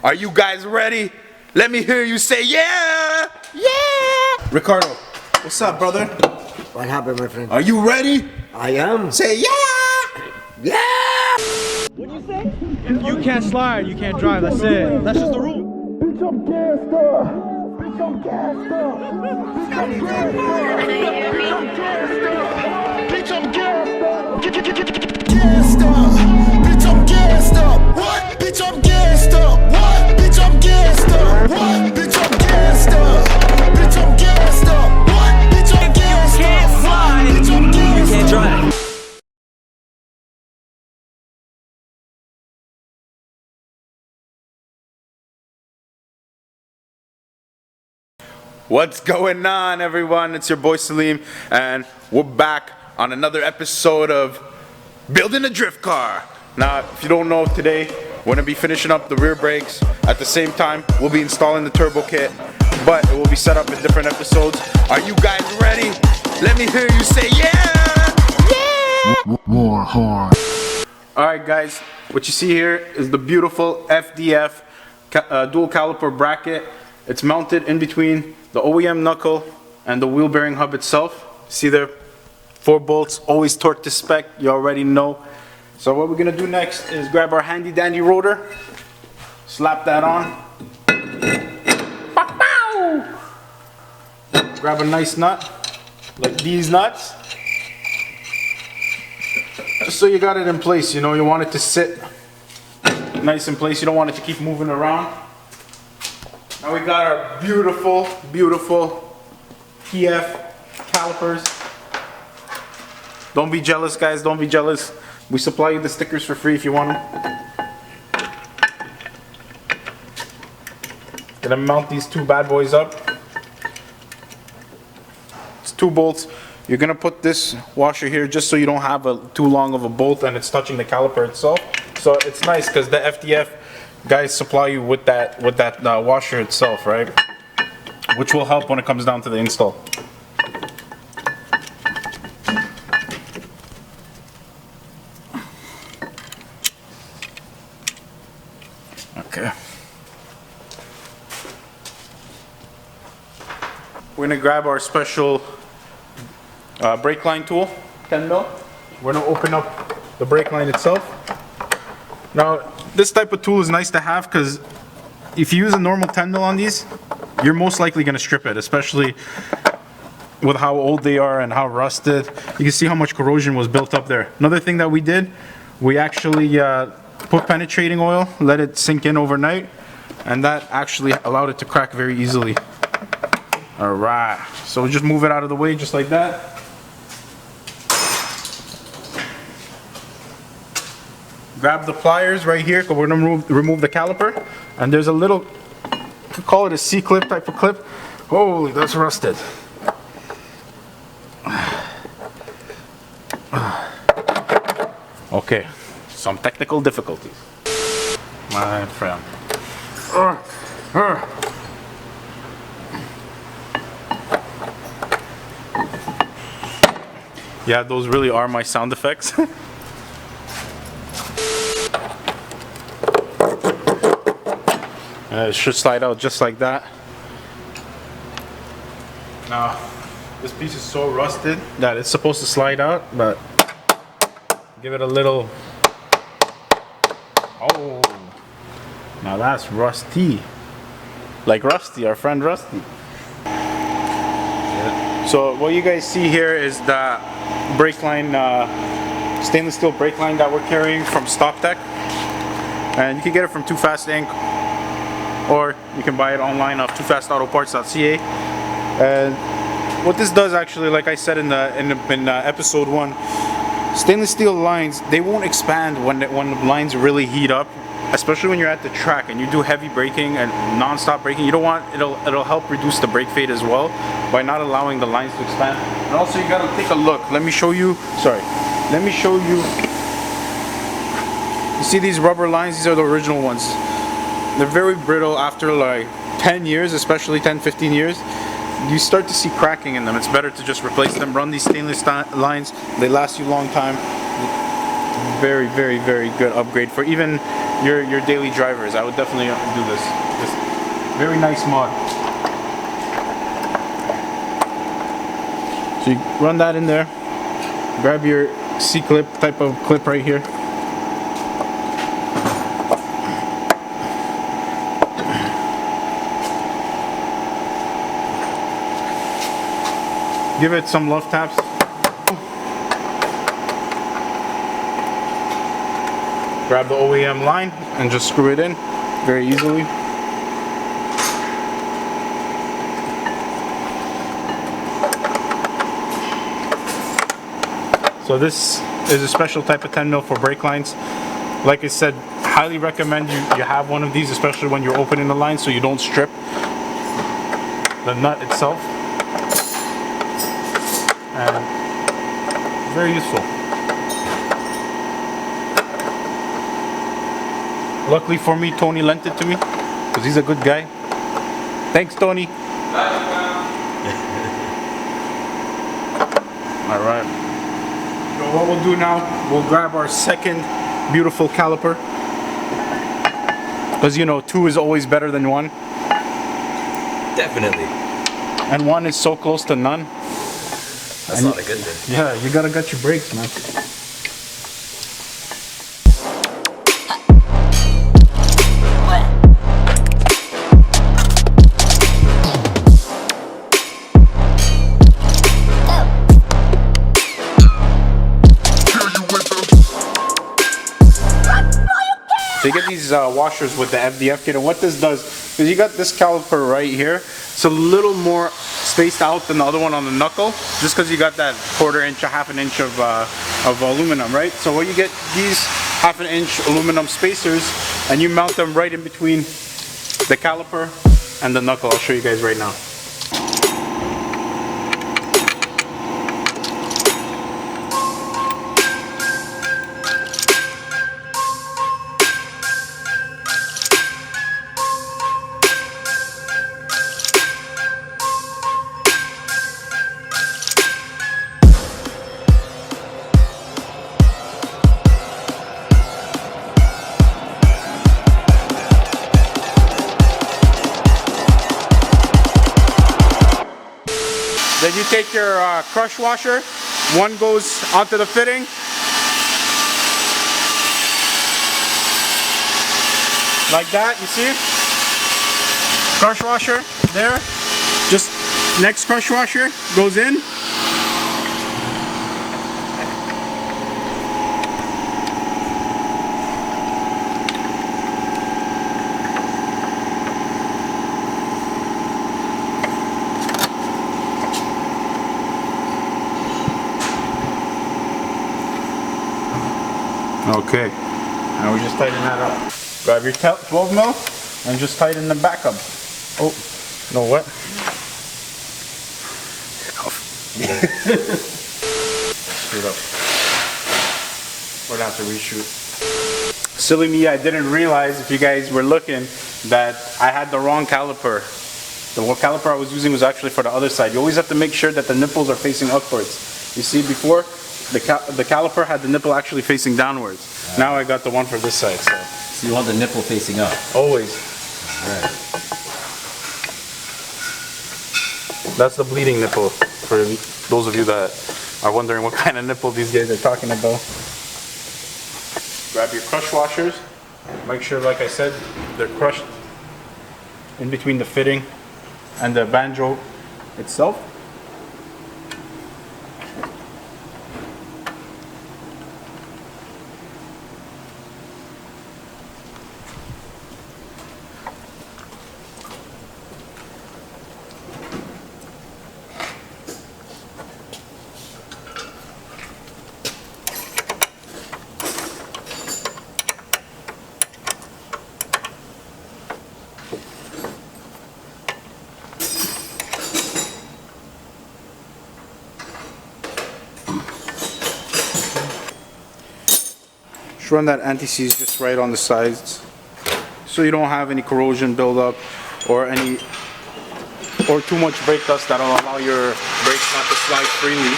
Are you guys ready? Let me hear you say yeah! Yeah! Ricardo, what's up, brother? What happened, my friend? Are you ready? I am. Say yeah! Yeah! What'd you say? If you can't slide, you can't drive. That's it. That's just the rule. Bitch, I'm gassed up. Bitch, I'm gassed up. Bitch, I'm gassed up. Bitch, I'm gassed up. Gassed up. Bitch, I'm gassed up. What? Bitch, I'm gassed up. What? Bitch, I'm gassed up. What? Bitch, I'm gassed up. Bitch, I'm gassed up. What? Bitch, I'm gassed up. You can't slide. Bitch, I'm gassed up. You can't drive. What's going on, everyone? It's your boy Salim, and we're back on another episode of Building a Drift Car. Now, if you don't know, today we're gonna be finishing up the rear brakes. At the same time, we'll be installing the turbo kit, but it will be set up in different episodes. Are you guys ready? Let me hear you say yeah! Yeah! More hard. Alright guys, what you see here is the beautiful FDF dual caliper bracket. It's mounted in between the OEM knuckle and the wheel bearing hub itself. See there, 4 bolts, always torqued to spec, you already know. So what we're gonna do next is grab our handy dandy rotor, slap that on. Grab a nice nut, like these nuts. Just so you got it in place, you know, you want it to sit nice in place, you don't want it to keep moving around. Now we got our beautiful, beautiful PF calipers. Don't be jealous, guys, don't be jealous. We supply you the stickers for free if you want them. Gonna mount these 2 bad boys up. It's 2 bolts. You're gonna put this washer here just so you don't have too long of a bolt and it's touching the caliper itself. So it's nice because the FDF guys supply you with that washer itself, right? Which will help when it comes down to the install. Okay. We're gonna grab our special brake line tool, 10 mil. We're gonna open up the brake line itself. Now, this type of tool is nice to have because if you use a normal 10 mil on these, you're most likely going to strip it, especially with how old they are and how rusted. You can see how much corrosion was built up there. Another thing that we did, we actually put penetrating oil, let it sink in overnight, and that actually allowed it to crack very easily. All right, so just move it out of the way just like that. Grab the pliers right here because we're going to remove the caliper. And there's a little, you could call it a C-clip type of clip. Holy, that's rusted. Okay, some technical difficulties, my friend. Yeah, those really are my sound effects. It should slide out just like that. Now, this piece is so rusted that it's supposed to slide out, but give it a little. Oh, now that's rusty. Like Rusty, our friend Rusty. Yeah. So what you guys see here is the brake line, stainless steel brake line that we're carrying from StockTech. And you can get it from TOOFAST INC. Or you can buy it online off toofastautoparts.ca. And what this does actually, like I said in episode 1, stainless steel lines, they won't expand when the lines really heat up, especially when you're at the track and you do heavy braking and non-stop braking. You don't want, it'll help reduce the brake fade as well by not allowing the lines to expand. And also you gotta take a look. Let me show you. You see these rubber lines? These are the original ones. They're very brittle after like 10 years, especially 10-15 years. You start to see cracking in them. It's better to just replace them. Run these stainless lines. They last you a long time. very, very, very good upgrade for even your daily drivers. I would definitely do this. Very nice mod. So you run that in there, grab your C-clip type of clip right here. Give it some love taps. Grab the OEM line and just screw it in very easily. So this is a special type of 10 mil for brake lines. Like I said, highly recommend you have one of these, especially when you're opening the line, so you don't strip the nut itself. And very useful. Luckily for me, Tony lent it to me because he's a good guy. Thanks, Tony. All right. So what we'll do now, we'll grab our second beautiful caliper. Because you know, 2 is always better than 1. Definitely. And 1 is so close to none. That's not a good thing. Yeah, you gotta get your brakes, man. So you get these washers with the FDF kit, and what this does is you got this caliper right here. It's a little more spaced out than the other one on the knuckle, just because you got that 1/4 inch, 1/2 inch of aluminum, right? So what you get these 1/2 inch aluminum spacers, and you mount them right in between the caliper and the knuckle. I'll show you guys right now. Then you take your crush washer, one goes onto the fitting. Like that, you see? Crush washer there. Just next crush washer goes in. Okay, now we just tighten that up. Grab your 12 mil and just tighten the back up. Oh, no what? Screwed up. We're gonna have to reshoot. Silly me, I didn't realize, if you guys were looking, that I had the wrong caliper. The caliper I was using was actually for the other side. You always have to make sure that the nipples are facing upwards. You see, before, the caliper had the nipple actually facing downwards. Now I got the one for this side. So you want the nipple facing up? Always. Right. That's the bleeding nipple, for those of you that are wondering what kind of nipple these guys are talking about. Grab your crush washers. Make sure, like I said, they're crushed in between the fitting and the banjo itself. Run that anti-seize just right on the sides so you don't have any corrosion buildup or too much brake dust that'll allow your brakes not to slide freely.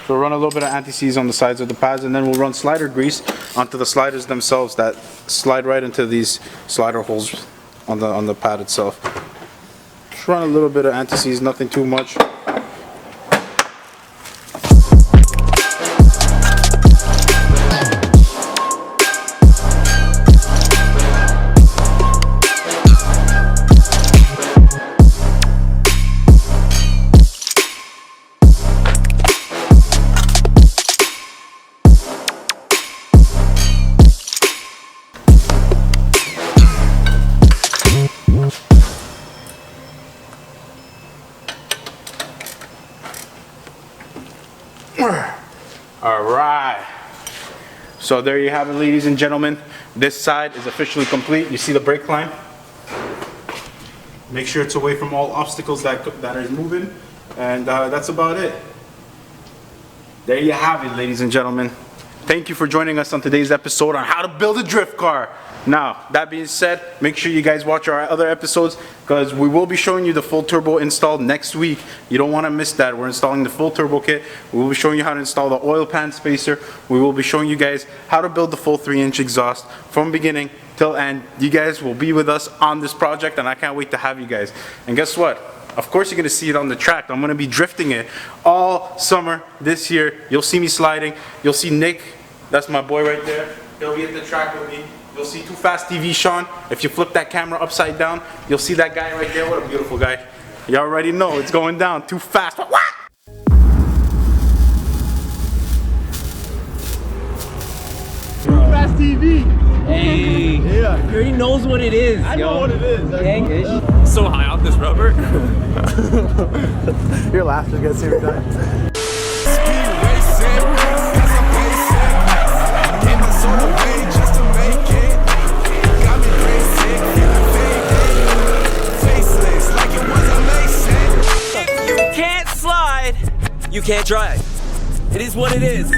So we'll run a little bit of anti-seize on the sides of the pads, and then we'll run slider grease onto the sliders themselves that slide right into these slider holes on the pad itself. Just run a little bit of anti-seize, nothing too much. All right, so there you have it, ladies and gentlemen. This side is officially complete. You see the brake line. Make sure it's away from all obstacles that are moving, and that's about it. There you have it, ladies and gentlemen. Thank you for joining us on today's episode on how to build a drift car. Now, that being said, make sure you guys watch our other episodes, because we will be showing you the full turbo install next week. You don't want to miss that. We're installing the full turbo kit. We will be showing you how to install the oil pan spacer. We will be showing you guys how to build the full 3-inch exhaust from beginning till end. You guys will be with us on this project, and I can't wait to have you guys. And guess what? Of course you're going to see it on the track. I'm going to be drifting it all summer this year. You'll see me sliding. You'll see Nick. That's my boy right there. He'll be at the track with me. You'll see TOOFAST TV Sean. If you flip that camera upside down, you'll see that guy right there. What a beautiful guy. You already know it's going down too fast. What? TOOFAST TV. Hey, Yeah. he already knows what it is. I know what it is. Dang-ish. So high off this rubber. Your laughter gets every time. You can't drive. It is what it is.